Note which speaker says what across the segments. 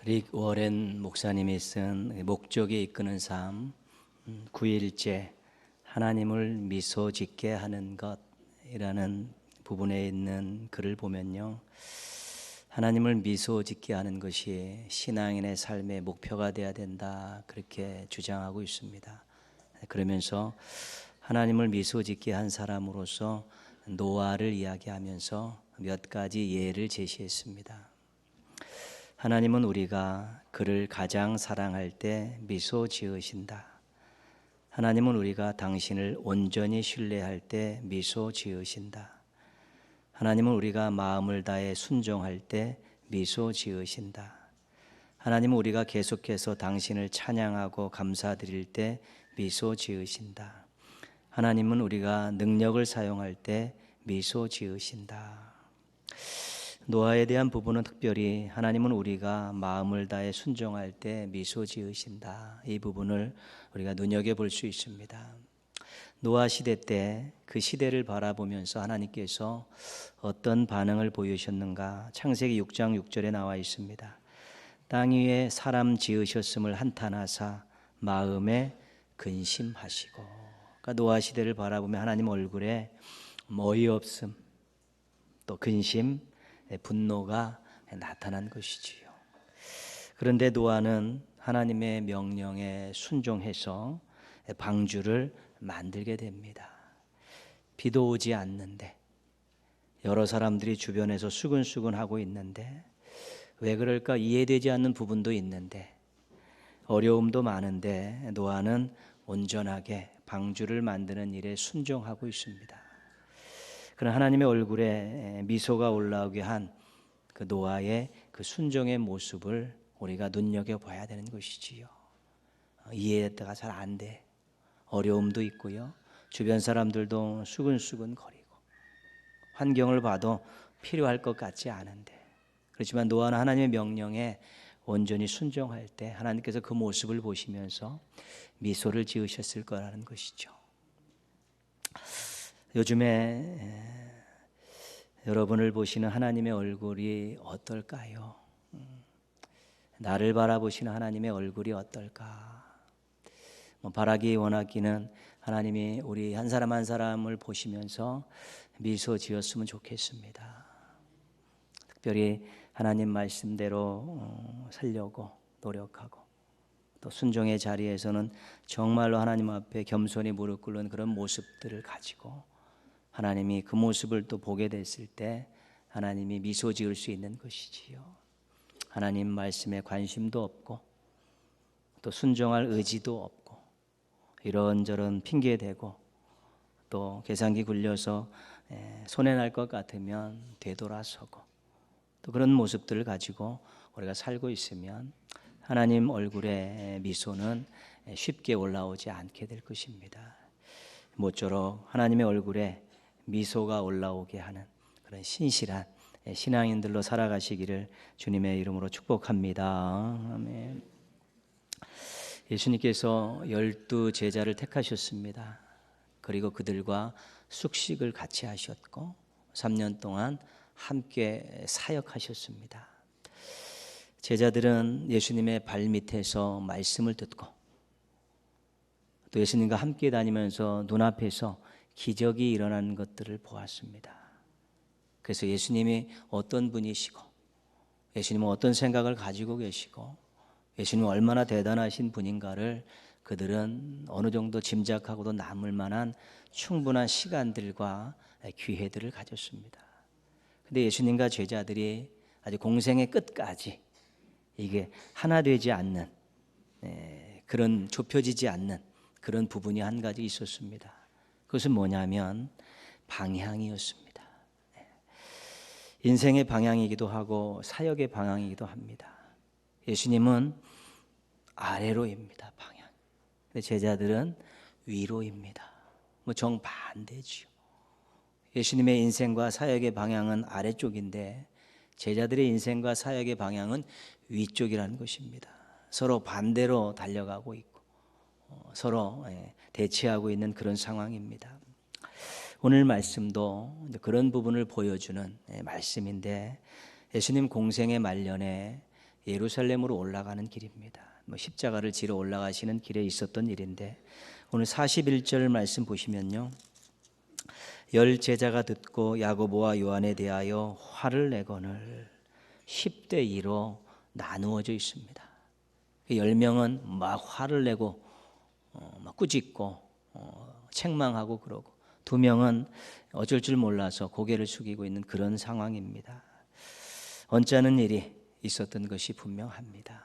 Speaker 1: 릭 워렌 목사님이 쓴 목적이 이끄는 삶 9일째 하나님을 미소 짓게 하는 것이라는 부분에 있는 글을 보면요, 하나님을 미소 짓게 하는 것이 신앙인의 삶의 목표가 되어야 된다, 그렇게 주장하고 있습니다. 그러면서 하나님을 미소 짓게 한 사람으로서 노아를 이야기하면서 몇 가지 예를 제시했습니다. 하나님은 우리가 그를 가장 사랑할 때 미소 지으신다. 하나님은 우리가 당신을 온전히 신뢰할 때 미소 지으신다. 하나님은 우리가 마음을 다해 순종할 때 미소 지으신다. 하나님은 우리가 계속해서 당신을 찬양하고 감사드릴 때 미소 지으신다. 하나님은 우리가 능력을 사용할 때 미소 지으신다. 노아에 대한 부분은 특별히 하나님은 우리가 마음을 다해 순종할 때 미소 지으신다, 이 부분을 우리가 눈여겨볼 수 있습니다. 노아 시대 때 그 시대를 바라보면서 하나님께서 어떤 반응을 보이셨는가, 창세기 6장 6절에 나와 있습니다. 땅 위에 사람 지으셨음을 한탄하사 마음에 근심하시고. 그러니까 노아 시대를 바라보면 하나님 얼굴에 어이없음, 또 근심, 분노가 나타난 것이지요. 그런데 노아는 하나님의 명령에 순종해서 방주를 만들게 됩니다. 비도 오지 않는데, 여러 사람들이 주변에서 수근수근하고 있는데, 왜 그럴까 이해되지 않는 부분도 있는데, 어려움도 많은데 노아는 온전하게 방주를 만드는 일에 순종하고 있습니다. 그런 하나님의 얼굴에 미소가 올라오게 한 그 노아의 그 순종의 모습을 우리가 눈여겨봐야 되는 것이지요. 이해가 잘 안 돼. 어려움도 있고요, 주변 사람들도 수근수근 거리고, 환경을 봐도 필요할 것 같지 않은데, 그렇지만 노아는 하나님의 명령에 온전히 순종할 때 하나님께서 그 모습을 보시면서 미소를 지으셨을 거라는 것이죠. 요즘에 여러분을 보시는 하나님의 얼굴이 어떨까요? 나를 바라보시는 하나님의 얼굴이 어떨까? 바라기 원하기는 하나님이 우리 한 사람 한 사람을 보시면서 미소 지었으면 좋겠습니다. 특별히 하나님 말씀대로 살려고 노력하고, 또 순종의 자리에서는 정말로 하나님 앞에 겸손히 무릎 꿇는 그런 모습들을 가지고 하나님이 그 모습을 또 보게 됐을 때 하나님이 미소 지을 수 있는 것이지요. 하나님 말씀에 관심도 없고 또 순종할 의지도 없고, 이런저런 핑계대고 또 계산기 굴려서 손해날 것 같으면 되돌아서고, 또 그런 모습들을 가지고 우리가 살고 있으면 하나님 얼굴에 미소는 쉽게 올라오지 않게 될 것입니다. 모쪼록 하나님의 얼굴에 미소가 올라오게 하는 그런 신실한 신앙인들로 살아가시기를 주님의 이름으로 축복합니다. 아멘. 예수님께서 12 제자를 택하셨습니다. 그리고 그들과 숙식을 같이 하셨고 3년 동안 함께 사역하셨습니다. 제자들은 예수님의 발밑에서 말씀을 듣고, 또 예수님과 함께 다니면서 눈앞에서 기적이 일어나는 것들을 보았습니다. 그래서 예수님이 어떤 분이시고, 예수님은 어떤 생각을 가지고 계시고, 예수님은 얼마나 대단하신 분인가를 그들은 어느 정도 짐작하고도 남을 만한 충분한 시간들과 기회들을 가졌습니다. 근데 예수님과 제자들이 아주 공생의 끝까지 이게 하나 되지 않는, 그런 좁혀지지 않는 그런 부분이 한 가지 있었습니다. 그것은 뭐냐면 방향이었습니다. 인생의 방향이기도 하고 사역의 방향이기도 합니다. 예수님은 아래로입니다, 방향. 근데 제자들은 위로입니다. 정반대지요. 예수님의 인생과 사역의 방향은 아래쪽인데 제자들의 인생과 사역의 방향은 위쪽이라는 것입니다. 서로 반대로 달려가고 있고 서로 대치하고 있는 그런 상황입니다. 오늘 말씀도 그런 부분을 보여주는 말씀인데, 예수님 공생의 말년에 예루살렘으로 올라가는 길입니다. 십자가를 지러 올라가시는 길에 있었던 일인데 오늘 41절 말씀 보시면요. 열 제자가 듣고 야고보와 요한에 대하여 화를 내거늘 10대 2로 나누어져 있습니다. 10명은 막 화를 내고 막 꾸짖고 책망하고 그러고 2명은 어쩔 줄 몰라서 고개를 숙이고 있는 그런 상황입니다. 언짢은 일이 있었던 것이 분명합니다.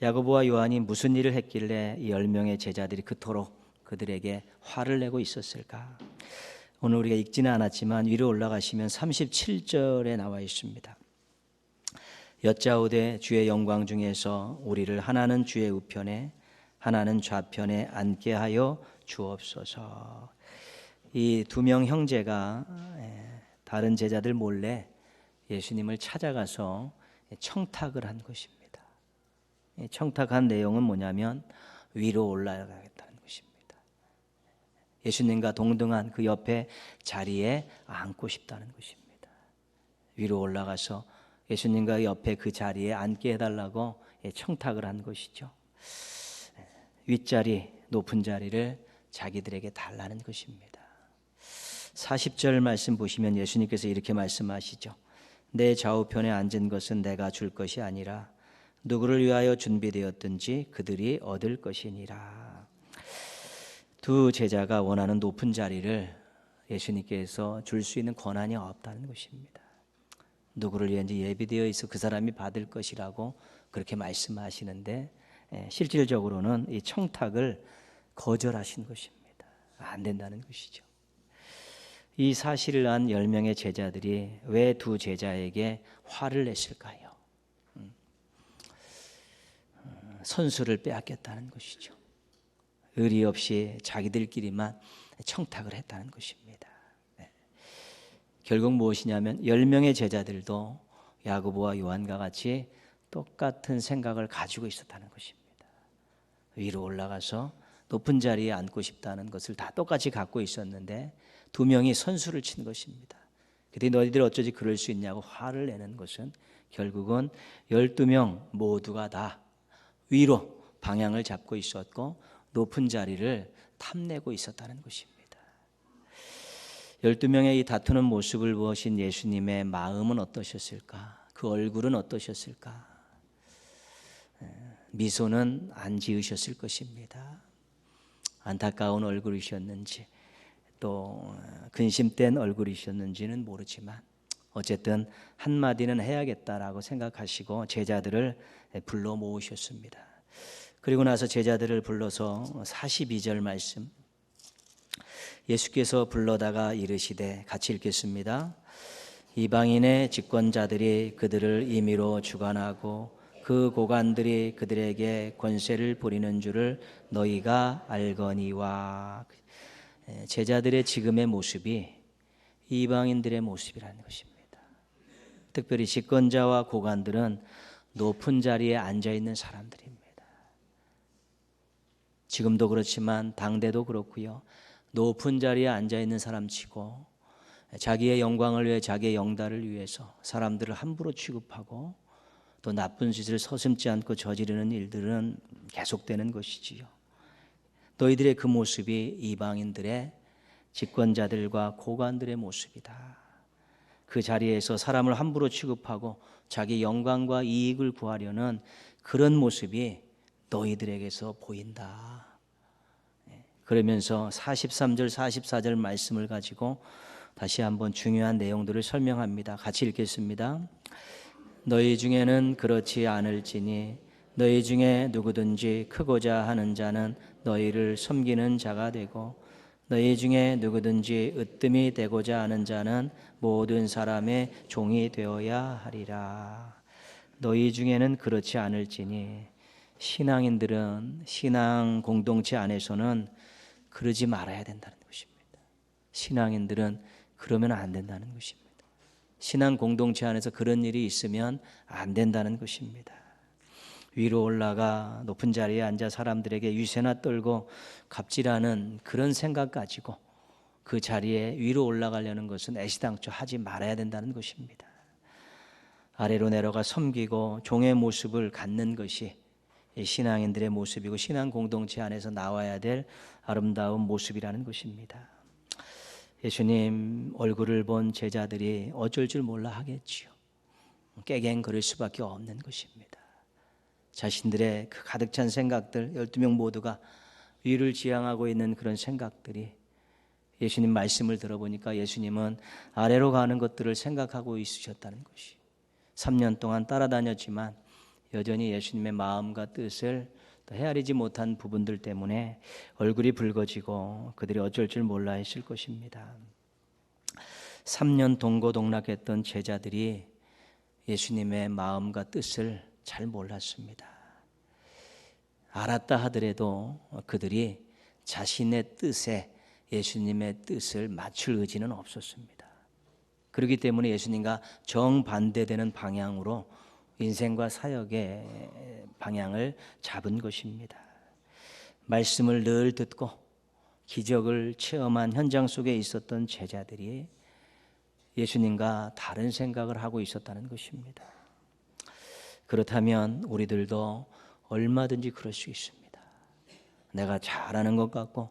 Speaker 1: 야고보와 요한이 무슨 일을 했길래 이 10명의 제자들이 그토록 그들에게 화를 내고 있었을까? 오늘 우리가 읽지는 않았지만 위로 올라가시면 37절에 나와 있습니다. 여짜오되 주의 영광 중에서 우리를 하나는 주의 우편에 하나는 좌편에 앉게 하여 주옵소서. 이 2명 형제가 다른 제자들 몰래 예수님을 찾아가서 청탁을 한 것입니다. 청탁한 내용은 뭐냐면 위로 올라가겠다는 것입니다. 예수님과 동등한 그 옆에 자리에 앉고 싶다는 것입니다. 위로 올라가서 예수님과 옆에 그 자리에 앉게 해달라고 청탁을 한 것이죠. 윗자리, 높은 자리를 자기들에게 달라는 것입니다. 40절 말씀 보시면 예수님께서 이렇게 말씀하시죠. 내 좌우편에 앉은 것은 내가 줄 것이 아니라 누구를 위하여 준비되었든지 그들이 얻을 것이니라. 2 제자가 원하는 높은 자리를 예수님께서 줄 수 있는 권한이 없다는 것입니다. 누구를 위한지 예비되어 있어 그 사람이 받을 것이라고 그렇게 말씀하시는데 실질적으로는 이 청탁을 거절하신 것입니다. 안 된다는 것이죠. 이 사실을 안 10명의 제자들이 왜 2 제자에게 화를 냈을까요? 선수를 빼앗겼다는 것이죠. 의리 없이 자기들끼리만 청탁을 했다는 것입니다. 결국 무엇이냐면 10명의 제자들도 야고보와 요한과 같이 똑같은 생각을 가지고 있었다는 것입니다. 위로 올라가서 높은 자리에 앉고 싶다는 것을 다 똑같이 갖고 있었는데 2명이 선수를 친 것입니다. 그때 너희들 어쩌지 그럴 수 있냐고 화를 내는 것은 결국은 12명 모두가 다 위로 방향을 잡고 있었고 높은 자리를 탐내고 있었다는 것입니다. 12명의 이 다투는 모습을 보신 예수님의 마음은 어떠셨을까? 그 얼굴은 어떠셨을까? 미소는 안 지으셨을 것입니다. 안타까운 얼굴이셨는지 또 근심된 얼굴이셨는지는 모르지만 어쨌든 한마디는 해야겠다라고 생각하시고 제자들을 불러 모으셨습니다. 그리고 나서 제자들을 불러서 42절 말씀 예수께서 불러다가 이르시되 같이 읽겠습니다. 이방인의 집권자들이 그들을 임의로 주관하고 그 고관들이 그들에게 권세를 부리는 줄을 너희가 알거니와. 제자들의 지금의 모습이 이방인들의 모습이라는 것입니다. 특별히 집권자와 고관들은 높은 자리에 앉아있는 사람들입니다. 지금도 그렇지만 당대도 그렇고요. 높은 자리에 앉아있는 사람치고 자기의 영광을 위해 자기의 영달을 위해서 사람들을 함부로 취급하고 또 나쁜 짓을 서슴지 않고 저지르는 일들은 계속되는 것이지요. 너희들의 그 모습이 이방인들의 집권자들과 고관들의 모습이다. 그 자리에서 사람을 함부로 취급하고 자기 영광과 이익을 구하려는 그런 모습이 너희들에게서 보인다. 그러면서 43절 44절 말씀을 가지고 다시 한번 중요한 내용들을 설명합니다. 같이 읽겠습니다. 너희 중에는 그렇지 않을지니 너희 중에 누구든지 크고자 하는 자는 너희를 섬기는 자가 되고 너희 중에 누구든지 으뜸이 되고자 하는 자는 모든 사람의 종이 되어야 하리라. 너희 중에는 그렇지 않을지니 신앙인들은 신앙 공동체 안에서는 그러지 말아야 된다는 것입니다. 신앙인들은 그러면 안 된다는 것입니다. 신앙 공동체 안에서 그런 일이 있으면 안 된다는 것입니다. 위로 올라가 높은 자리에 앉아 사람들에게 유세나 떨고 갑질하는 그런 생각 가지고 그 자리에 위로 올라가려는 것은 애시당초 하지 말아야 된다는 것입니다. 아래로 내려가 섬기고 종의 모습을 갖는 것이 신앙인들의 모습이고 신앙 공동체 안에서 나와야 될 아름다운 모습이라는 것입니다. 예수님 얼굴을 본 제자들이 어쩔 줄 몰라 하겠지요. 깨갱거릴 수밖에 없는 것입니다. 자신들의 그 가득 찬 생각들, 12명 모두가 위를 지향하고 있는 그런 생각들이 예수님 말씀을 들어보니까 예수님은 아래로 가는 것들을 생각하고 있으셨다는 것이 3년 동안 따라다녔지만 여전히 예수님의 마음과 뜻을 헤아리지 못한 부분들 때문에 얼굴이 붉어지고 그들이 어쩔 줄 몰라 했을 것입니다. 3년 동고동락했던 제자들이 예수님의 마음과 뜻을 잘 몰랐습니다. 알았다 하더라도 그들이 자신의 뜻에 예수님의 뜻을 맞출 의지는 없었습니다. 그렇기 때문에 예수님과 정반대되는 방향으로 인생과 사역의 방향을 잡은 것입니다. 말씀을 늘 듣고 기적을 체험한 현장 속에 있었던 제자들이 예수님과 다른 생각을 하고 있었다는 것입니다. 그렇다면 우리들도 얼마든지 그럴 수 있습니다. 내가 잘하는 것 같고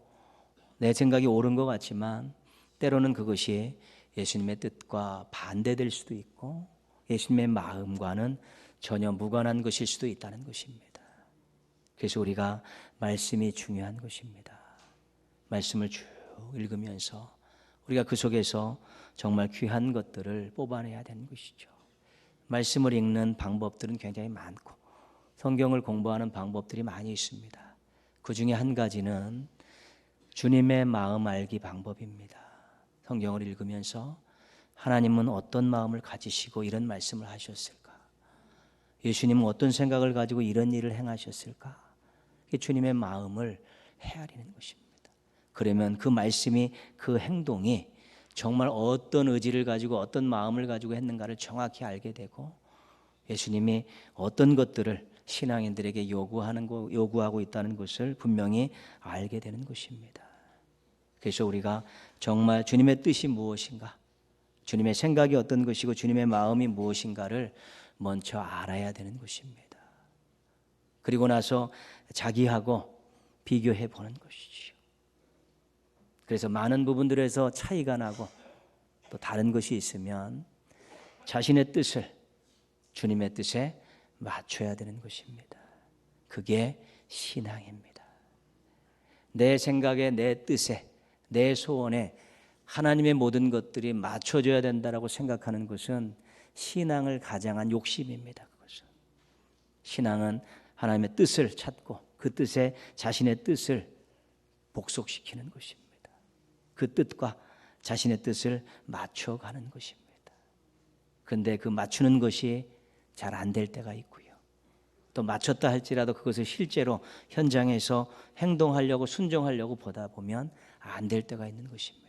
Speaker 1: 내 생각이 옳은 것 같지만 때로는 그것이 예수님의 뜻과 반대될 수도 있고 예수님의 마음과는 전혀 무관한 것일 수도 있다는 것입니다. 그래서 우리가 말씀이 중요한 것입니다. 말씀을 쭉 읽으면서 우리가 그 속에서 정말 귀한 것들을 뽑아내야 되는 것이죠. 말씀을 읽는 방법들은 굉장히 많고 성경을 공부하는 방법들이 많이 있습니다. 그 중에 한 가지는 주님의 마음 알기 방법입니다. 성경을 읽으면서 하나님은 어떤 마음을 가지시고 이런 말씀을 하셨을까? 예수님은 어떤 생각을 가지고 이런 일을 행하셨을까? 주님의 마음을 헤아리는 것입니다. 그러면 그 말씀이, 그 행동이 정말 어떤 의지를 가지고 어떤 마음을 가지고 했는가를 정확히 알게 되고 예수님이 어떤 것들을 신앙인들에게 요구하고 있다는 것을 분명히 알게 되는 것입니다. 그래서 우리가 정말 주님의 뜻이 무엇인가, 주님의 생각이 어떤 것이고 주님의 마음이 무엇인가를 먼저 알아야 되는 것입니다. 그리고 나서 자기하고 비교해 보는 것이지요. 그래서 많은 부분들에서 차이가 나고 또 다른 것이 있으면 자신의 뜻을 주님의 뜻에 맞춰야 되는 것입니다. 그게 신앙입니다. 내 생각에, 내 뜻에, 내 소원에 하나님의 모든 것들이 맞춰져야 된다고 생각하는 것은 신앙을 가장한 욕심입니다. 그것은. 신앙은 하나님의 뜻을 찾고 그 뜻에 자신의 뜻을 복속시키는 것입니다. 그 뜻과 자신의 뜻을 맞춰가는 것입니다. 그런데 그 맞추는 것이 잘 안 될 때가 있고요. 또 맞췄다 할지라도 그것을 실제로 현장에서 행동하려고 순종하려고 보다 보면 안 될 때가 있는 것입니다.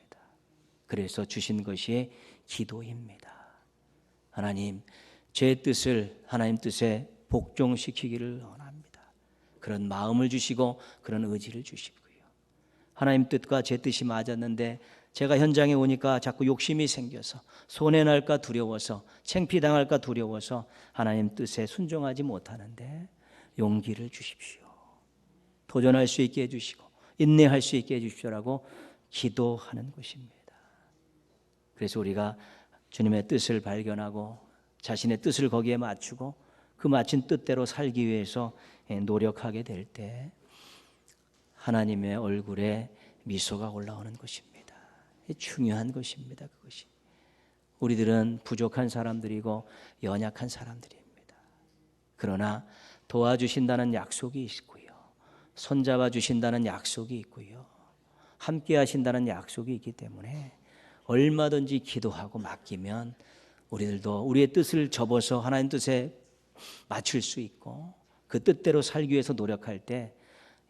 Speaker 1: 그래서 주신 것이 기도입니다. 하나님, 제 뜻을 하나님 뜻에 복종시키기를 원합니다. 그런 마음을 주시고 그런 의지를 주시고요. 하나님 뜻과 제 뜻이 맞았는데 제가 현장에 오니까 자꾸 욕심이 생겨서 손해날까 두려워서 창피당할까 두려워서 하나님 뜻에 순종하지 못하는데 용기를 주십시오. 도전할 수 있게 해주시고 인내할 수 있게 해주십시오라고 기도하는 것입니다. 그래서 우리가 주님의 뜻을 발견하고 자신의 뜻을 거기에 맞추고 그 맞춘 뜻대로 살기 위해서 노력하게 될 때 하나님의 얼굴에 미소가 올라오는 것입니다. 중요한 것입니다. 그것이. 우리들은 부족한 사람들이고 연약한 사람들입니다. 그러나 도와주신다는 약속이 있고요. 손잡아 주신다는 약속이 있고요. 함께 하신다는 약속이 있기 때문에 얼마든지 기도하고 맡기면 우리들도 우리의 뜻을 접어서 하나님 뜻에 맞출 수 있고 그 뜻대로 살기 위해서 노력할 때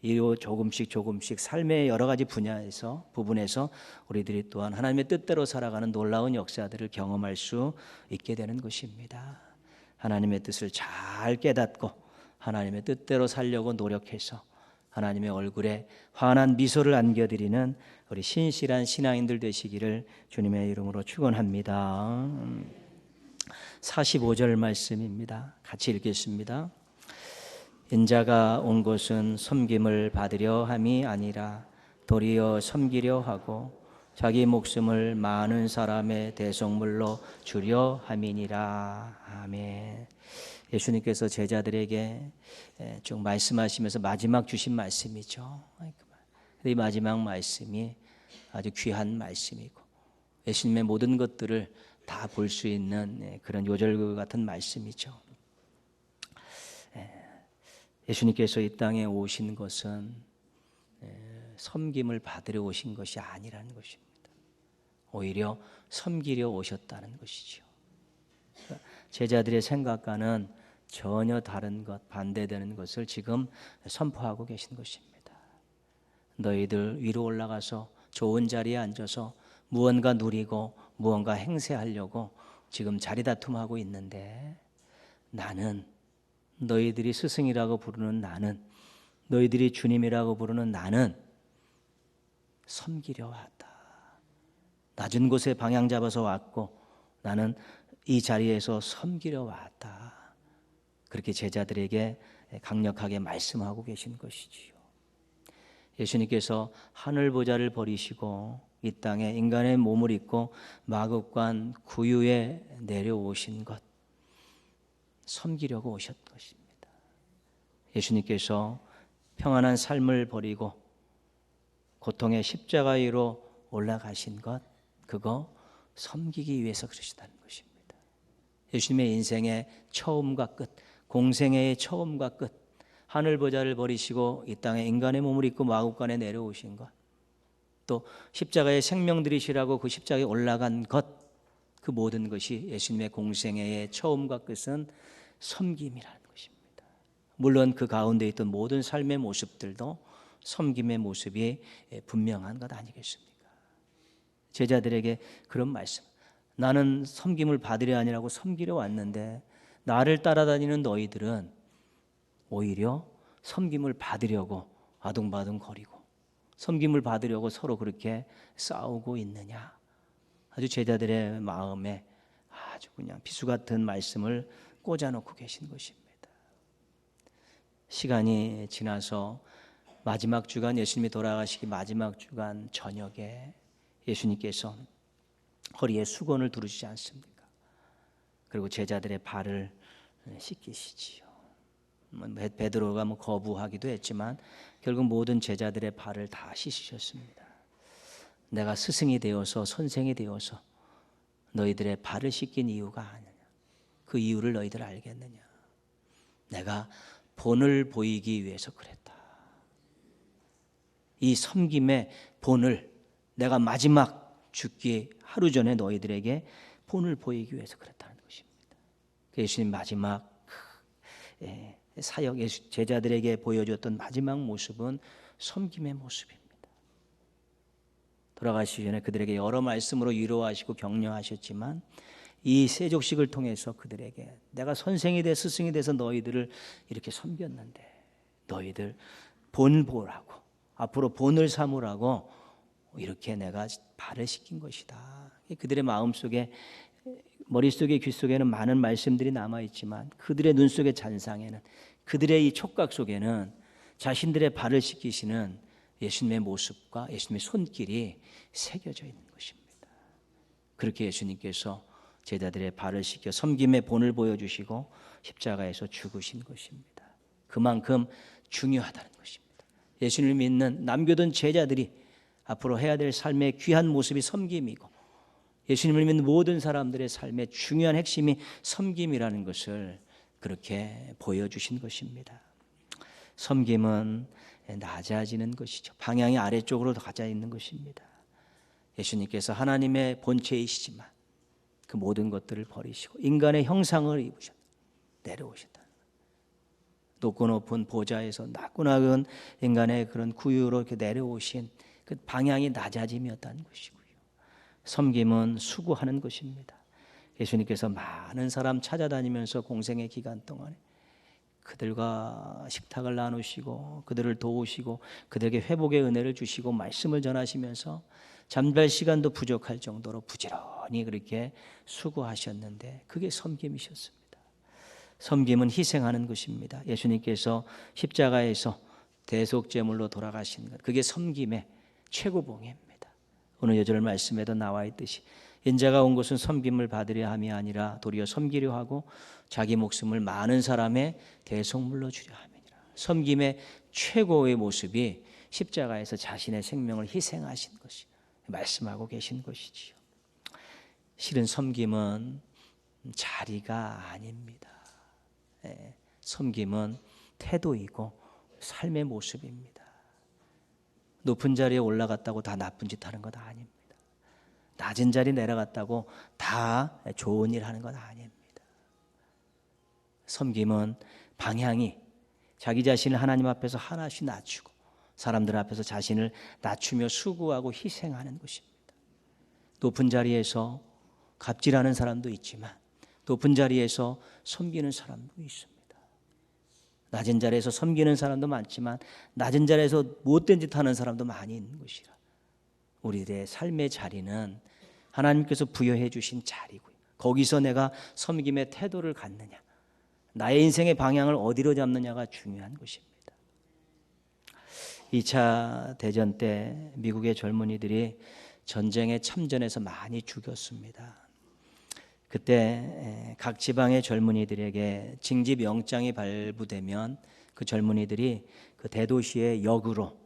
Speaker 1: 이로 조금씩 삶의 여러 가지 부분에서 우리들이 또한 하나님의 뜻대로 살아가는 놀라운 역사들을 경험할 수 있게 되는 것입니다. 하나님의 뜻을 잘 깨닫고 하나님의 뜻대로 살려고 노력해서 하나님의 얼굴에 환한 미소를 안겨드리는 우리 신실한 신앙인들 되시기를 주님의 이름으로 축원합니다. 45절 말씀입니다. 같이 읽겠습니다. 인자가 온 곳은 섬김을 받으려 함이 아니라 도리어 섬기려 하고 자기 목숨을 많은 사람의 대속물로 주려 함이니라. 아멘. 예수님께서 제자들에게 쭉 말씀하시면서 마지막 주신 말씀이죠. 이 마지막 말씀이 아주 귀한 말씀이고 예수님의 모든 것들을 다 볼 수 있는 그런 요절 같은 말씀이죠. 예수님께서 이 땅에 오신 것은 섬김을 받으러 오신 것이 아니라는 것입니다. 오히려 섬기려 오셨다는 것이죠. 제자들의 생각과는 전혀 다른 것, 반대되는 것을 지금 선포하고 계신 것입니다. 너희들 위로 올라가서 좋은 자리에 앉아서 무언가 누리고 무언가 행세하려고 지금 자리다툼하고 있는데 나는 너희들이 스승이라고 부르는 나는 너희들이 주님이라고 부르는 나는 섬기려 왔다. 낮은 곳에 방향 잡아서 왔고 나는 이 자리에서 섬기려 왔다. 그렇게 제자들에게 강력하게 말씀하고 계신 것이지요. 예수님께서 하늘 보좌를 버리시고 이 땅에 인간의 몸을 입고 마국간 구유에 내려오신 것, 섬기려고 오셨던 것입니다. 예수님께서 평안한 삶을 버리고 고통의 십자가 위로 올라가신 것, 그거 섬기기 위해서 그러시다는 것입니다. 예수님의 인생의 처음과 끝, 공생애의 처음과 끝, 하늘 보좌를 버리시고 이 땅에 인간의 몸을 입고 마국간에 내려오신 것, 또 십자가의 생명 들이시라고 그 십자가에 올라간 것, 그 모든 것이 예수님의 공생애의 처음과 끝은 섬김이라는 것입니다. 물론 그 가운데 있던 모든 삶의 모습들도 섬김의 모습이 분명한 것 아니겠습니까? 제자들에게 그런 말씀, 나는 섬김을 받으려 아니라고 섬기려 왔는데 나를 따라다니는 너희들은 오히려 섬김을 받으려고 아둥바둥 거리고 섬김을 받으려고 서로 그렇게 싸우고 있느냐. 아주 제자들의 마음에 아주 그냥 비수 같은 말씀을 꽂아놓고 계신 것입니다. 시간이 지나서 마지막 주간, 예수님이 돌아가시기 마지막 주간 저녁에 예수님께서 허리에 수건을 두르시지 않습니까? 그리고 제자들의 발을 씻기시지요. 베드로가 거부하기도 했지만 결국 모든 제자들의 발을 다 씻으셨습니다. 내가 스승이 되어서 선생이 되어서 너희들의 발을 씻긴 이유가 아니냐. 그 이유를 너희들 알겠느냐. 내가 본을 보이기 위해서 그랬다. 이 섬김의 본을 내가 마지막 죽기 하루 전에 너희들에게 본을 보이기 위해서 그랬다는 것입니다. 예수님 마지막 사역, 제자들에게 보여줬던 마지막 모습은 섬김의 모습입니다. 돌아가시기 전에 그들에게 여러 말씀으로 위로하시고 격려하셨지만 이 세족식을 통해서 그들에게 내가 선생이 돼 스승이 돼서 너희들을 이렇게 섬겼는데 너희들 본 보라고 앞으로 본을 삼으라고 이렇게 내가 발을 씻긴 것이다. 그들의 마음속에 머릿속에 귓속에는 많은 말씀들이 남아있지만 그들의 눈 속의 잔상에는 그들의 이 촉각 속에는 자신들의 발을 씻기시는 예수님의 모습과 예수님의 손길이 새겨져 있는 것입니다. 그렇게 예수님께서 제자들의 발을 씻겨 섬김의 본을 보여주시고 십자가에서 죽으신 것입니다. 그만큼 중요하다는 것입니다. 예수님을 믿는 남겨둔 제자들이 앞으로 해야 될 삶의 귀한 모습이 섬김이고 예수님을 믿는 모든 사람들의 삶의 중요한 핵심이 섬김이라는 것을 그렇게 보여주신 것입니다. 섬김은 낮아지는 것이죠. 방향이 아래쪽으로 가져 있는 것입니다. 예수님께서 하나님의 본체이시지만 그 모든 것들을 버리시고 인간의 형상을 입으셔 내려오셨다. 높고 높은 보좌에서 낮고 낮은 인간의 그런 구유로 이렇게 내려오신 그 방향이 낮아짐이었다는 것이고요. 섬김은 수고하는 것입니다. 예수님께서 많은 사람 찾아다니면서 공생의 기간 동안에 그들과 식탁을 나누시고 그들을 도우시고 그들에게 회복의 은혜를 주시고 말씀을 전하시면서 잠잘 시간도 부족할 정도로 부지런히 그렇게 수고하셨는데 그게 섬김이셨습니다. 섬김은 희생하는 것입니다. 예수님께서 십자가에서 대속제물로 돌아가신 것, 그게 섬김의 최고봉입니다. 오늘 여절 말씀에도 나와 있듯이 인자가 온 것은 섬김을 받으려 함이 아니라 도리어 섬기려 하고 자기 목숨을 많은 사람의 대속물로 주려 함이니라. 섬김의 최고의 모습이 십자가에서 자신의 생명을 희생하신 것이 말씀하고 계신 것이지요. 실은 섬김은 자리가 아닙니다. 섬김은 태도이고 삶의 모습입니다. 높은 자리에 올라갔다고 다 나쁜 짓 하는 것 아닙니다. 낮은 자리 내려갔다고 다 좋은 일 하는 것 아닙니다. 섬김은 방향이 자기 자신을 하나님 앞에서 하나씩 낮추고 사람들 앞에서 자신을 낮추며 수고하고 희생하는 것입니다. 높은 자리에서 갑질하는 사람도 있지만 높은 자리에서 섬기는 사람도 있습니다. 낮은 자리에서 섬기는 사람도 많지만 낮은 자리에서 못된 짓 하는 사람도 많이 있는 것이라. 우리들의 삶의 자리는 하나님께서 부여해 주신 자리고요. 거기서 내가 섬김의 태도를 갖느냐, 나의 인생의 방향을 어디로 잡느냐가 중요한 것입니다. 2차 대전 때 미국의 젊은이들이 전쟁에 참전해서 많이 죽였습니다. 그때 각 지방의 젊은이들에게 징집 영장이 발부되면 그 젊은이들이 그 대도시의 역으로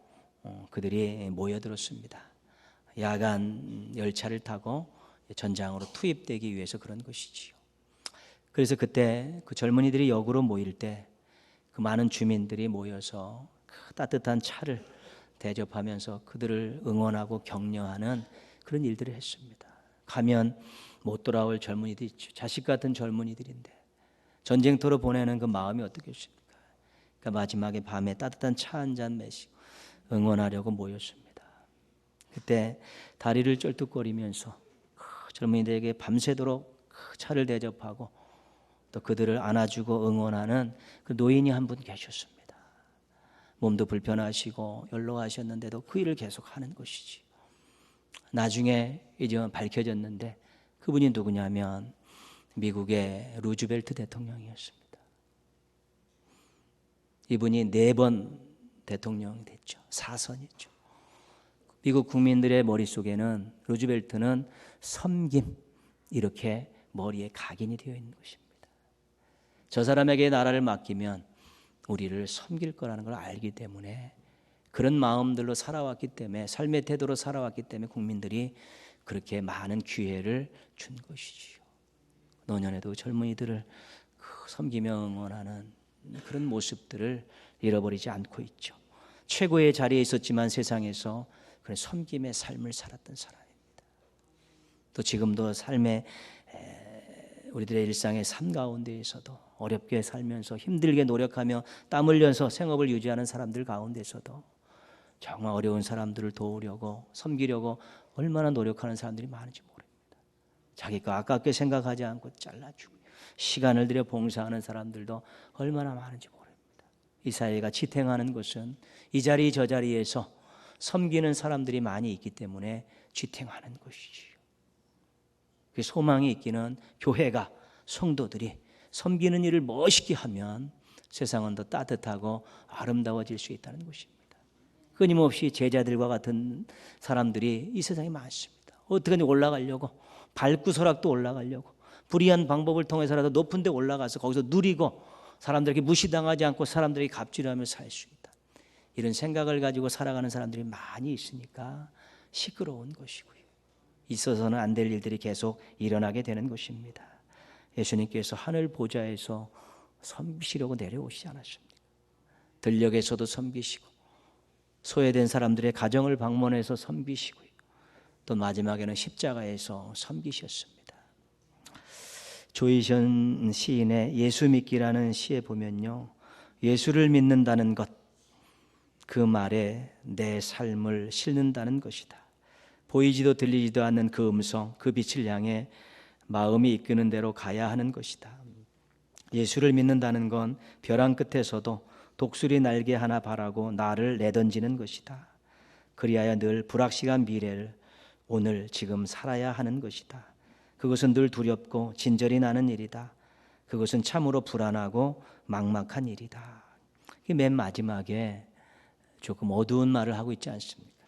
Speaker 1: 그들이 모여들었습니다. 야간 열차를 타고 전장으로 투입되기 위해서 그런 것이지요. 그래서 그때 그 젊은이들이 역으로 모일 때 그 많은 주민들이 모여서 그 따뜻한 차를 대접하면서 그들을 응원하고 격려하는 그런 일들을 했습니다. 가면 못 돌아올 젊은이들 있죠. 자식 같은 젊은이들인데 전쟁터로 보내는 그 마음이 어떻겠습니까? 그러니까 마지막에 밤에 따뜻한 차 한 잔 마시고 응원하려고 모였습니다. 그때 다리를 쩔뚝거리면서 젊은이들에게 밤새도록 그 차를 대접하고 또 그들을 안아주고 응원하는 그 노인이 한 분 계셨습니다. 몸도 불편하시고 연로하셨는데도 그 일을 계속하는 것이지. 나중에 이제 밝혀졌는데 그분이 누구냐면 미국의 루즈벨트 대통령이었습니다. 이분이 4번 대통령이 됐죠. 4선이죠. 미국 국민들의 머릿속에는 루즈벨트는 섬김, 이렇게 머리에 각인이 되어 있는 것입니다. 저 사람에게 나라를 맡기면 우리를 섬길 거라는 걸 알기 때문에 그런 마음들로 살아왔기 때문에 삶의 태도로 살아왔기 때문에 국민들이 그렇게 많은 기회를 준 것이지요. 노년에도 젊은이들을 섬기며 응원하는 그런 모습들을 잃어버리지 않고 있죠. 최고의 자리에 있었지만 세상에서 그런 섬김의 삶을 살았던 사람입니다. 또 지금도 삶의 우리들의 일상의 삶 가운데에서도 어렵게 살면서 힘들게 노력하며 땀 흘려서 생업을 유지하는 사람들 가운데서도 정말 어려운 사람들을 도우려고 섬기려고 얼마나 노력하는 사람들이 많은지 모릅니다. 자기 거 아깝게 생각하지 않고 잘라주고 시간을 들여 봉사하는 사람들도 얼마나 많은지 모릅니다. 이 사회가 지탱하는 것은 이 자리 저 자리에서 섬기는 사람들이 많이 있기 때문에 지탱하는 것이지요. 그 소망이 있기는 교회가 성도들이 섬기는 일을 멋있게 하면 세상은 더 따뜻하고 아름다워질 수 있다는 것입니다. 끊임없이 제자들과 같은 사람들이 이 세상에 많습니다. 어떻게든 올라가려고 발구설악도 올라가려고 불의한 방법을 통해서라도 높은 데 올라가서 거기서 누리고 사람들에게 무시당하지 않고 사람들에게 갑질하며 살 수 있다. 이런 생각을 가지고 살아가는 사람들이 많이 있으니까 시끄러운 것이고요. 있어서는 안 될 일들이 계속 일어나게 되는 것입니다. 예수님께서 하늘 보좌에서 섬기시려고 내려오시지 않았습니까? 들녘에서도 섬기시고 소외된 사람들의 가정을 방문해서 섬기시고요. 또 마지막에는 십자가에서 섬기셨습니다. 조이션 시인의 예수 믿기라는 시에 보면요, 예수를 믿는다는 것, 그 말에 내 삶을 싣는다는 것이다. 보이지도 들리지도 않는 그 음성, 그 빛을 향해 마음이 이끄는 대로 가야 하는 것이다. 예수를 믿는다는 건 벼랑 끝에서도 독수리 날개 하나 바라고 나를 내던지는 것이다. 그리하여 늘 불확실한 미래를 오늘 지금 살아야 하는 것이다. 그것은 늘 두렵고 진절이 나는 일이다. 그것은 참으로 불안하고 막막한 일이다. 맨 마지막에 조금 어두운 말을 하고 있지 않습니까?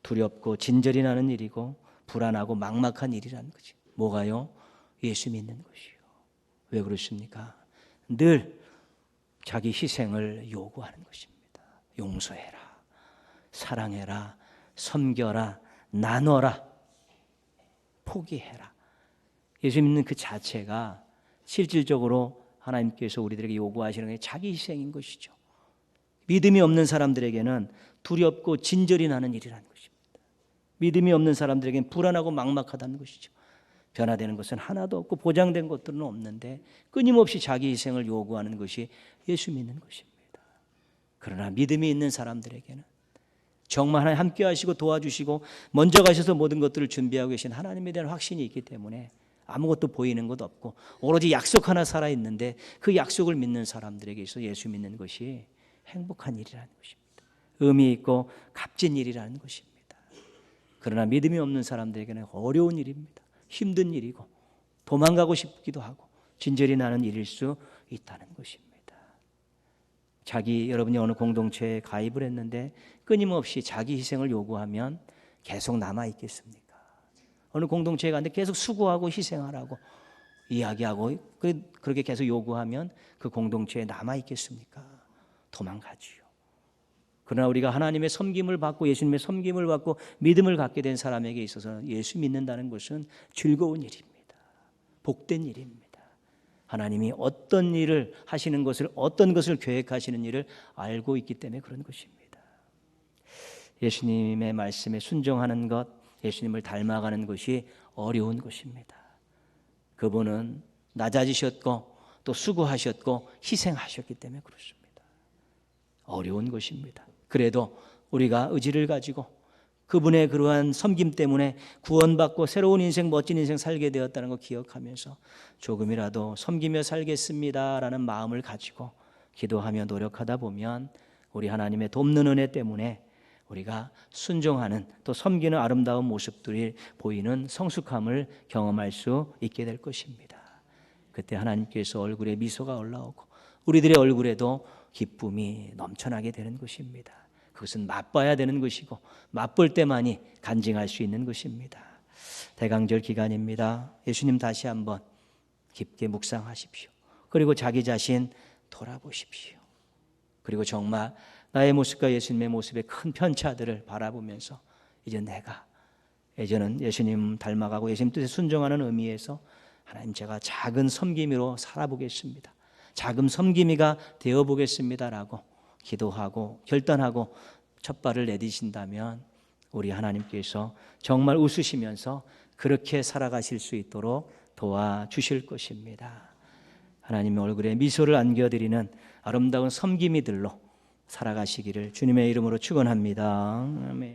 Speaker 1: 두렵고 진절이 나는 일이고 불안하고 막막한 일이라는 거지. 뭐가요? 예수 믿는 것이요. 왜 그렇습니까? 늘 자기 희생을 요구하는 것입니다. 용서해라, 사랑해라, 섬겨라, 나눠라, 포기해라. 예수 믿는 그 자체가 실질적으로 하나님께서 우리들에게 요구하시는 게 자기 희생인 것이죠. 믿음이 없는 사람들에게는 두렵고 진절이 나는 일이라는 것입니다. 믿음이 없는 사람들에게는 불안하고 막막하다는 것이죠. 변화되는 것은 하나도 없고 보장된 것들은 없는데 끊임없이 자기 희생을 요구하는 것이 예수 믿는 것입니다. 그러나 믿음이 있는 사람들에게는 정말 하나님 함께 하시고 도와주시고 먼저 가셔서 모든 것들을 준비하고 계신 하나님에 대한 확신이 있기 때문에 아무것도 보이는 것 없고 오로지 약속 하나 살아있는데 그 약속을 믿는 사람들에게 있어 예수 믿는 것이 행복한 일이라는 것입니다. 의미 있고 값진 일이라는 것입니다. 그러나 믿음이 없는 사람들에게는 어려운 일입니다. 힘든 일이고 도망가고 싶기도 하고 진절이 나는 일일 수 있다는 것입니다. 여러분이 어느 공동체에 가입을 했는데 끊임없이 자기 희생을 요구하면 계속 남아있겠습니까? 어느 공동체에 갔는데 계속 수고하고 희생하라고 이야기하고 그렇게 계속 요구하면 그 공동체에 남아있겠습니까? 도망가지요. 그러나 우리가 하나님의 섬김을 받고 예수님의 섬김을 받고 믿음을 갖게 된 사람에게 있어서는 예수 믿는다는 것은 즐거운 일입니다. 복된 일입니다. 하나님이 어떤 일을 하시는 것을 어떤 것을 계획하시는 일을 알고 있기 때문에 그런 것입니다. 예수님의 말씀에 순종하는 것, 예수님을 닮아가는 것이 어려운 것입니다. 그분은 낮아지셨고 또 수고하셨고 희생하셨기 때문에 그렇습니다. 어려운 것입니다. 그래도 우리가 의지를 가지고 그분의 그러한 섬김 때문에 구원받고 새로운 인생, 멋진 인생 살게 되었다는 거 기억하면서 조금이라도 섬기며 살겠습니다라는 마음을 가지고 기도하며 노력하다 보면 우리 하나님의 돕는 은혜 때문에 우리가 순종하는 또 섬기는 아름다운 모습들이 보이는 성숙함을 경험할 수 있게 될 것입니다. 그때 하나님께서 얼굴에 미소가 올라오고 우리들의 얼굴에도 기쁨이 넘쳐나게 되는 것입니다. 그것은 맛봐야 되는 것이고 맛볼 때만이 간증할 수 있는 것입니다. 대강절 기간입니다. 예수님 다시 한번 깊게 묵상하십시오. 그리고 자기 자신 돌아보십시오. 그리고 정말 나의 모습과 예수님의 모습의 큰 편차들을 바라보면서 이제 내가 예전은 예수님 닮아가고 예수님 뜻에 순종하는 의미에서 하나님 제가 작은 섬김이로 살아보겠습니다. 작은 섬김이가 되어보겠습니다라고 기도하고 결단하고 첫 발을 내디신다면 우리 하나님께서 정말 웃으시면서 그렇게 살아가실 수 있도록 도와주실 것입니다. 하나님의 얼굴에 미소를 안겨드리는 아름다운 섬김이들로 살아가시기를 주님의 이름으로 축원합니다. 아멘.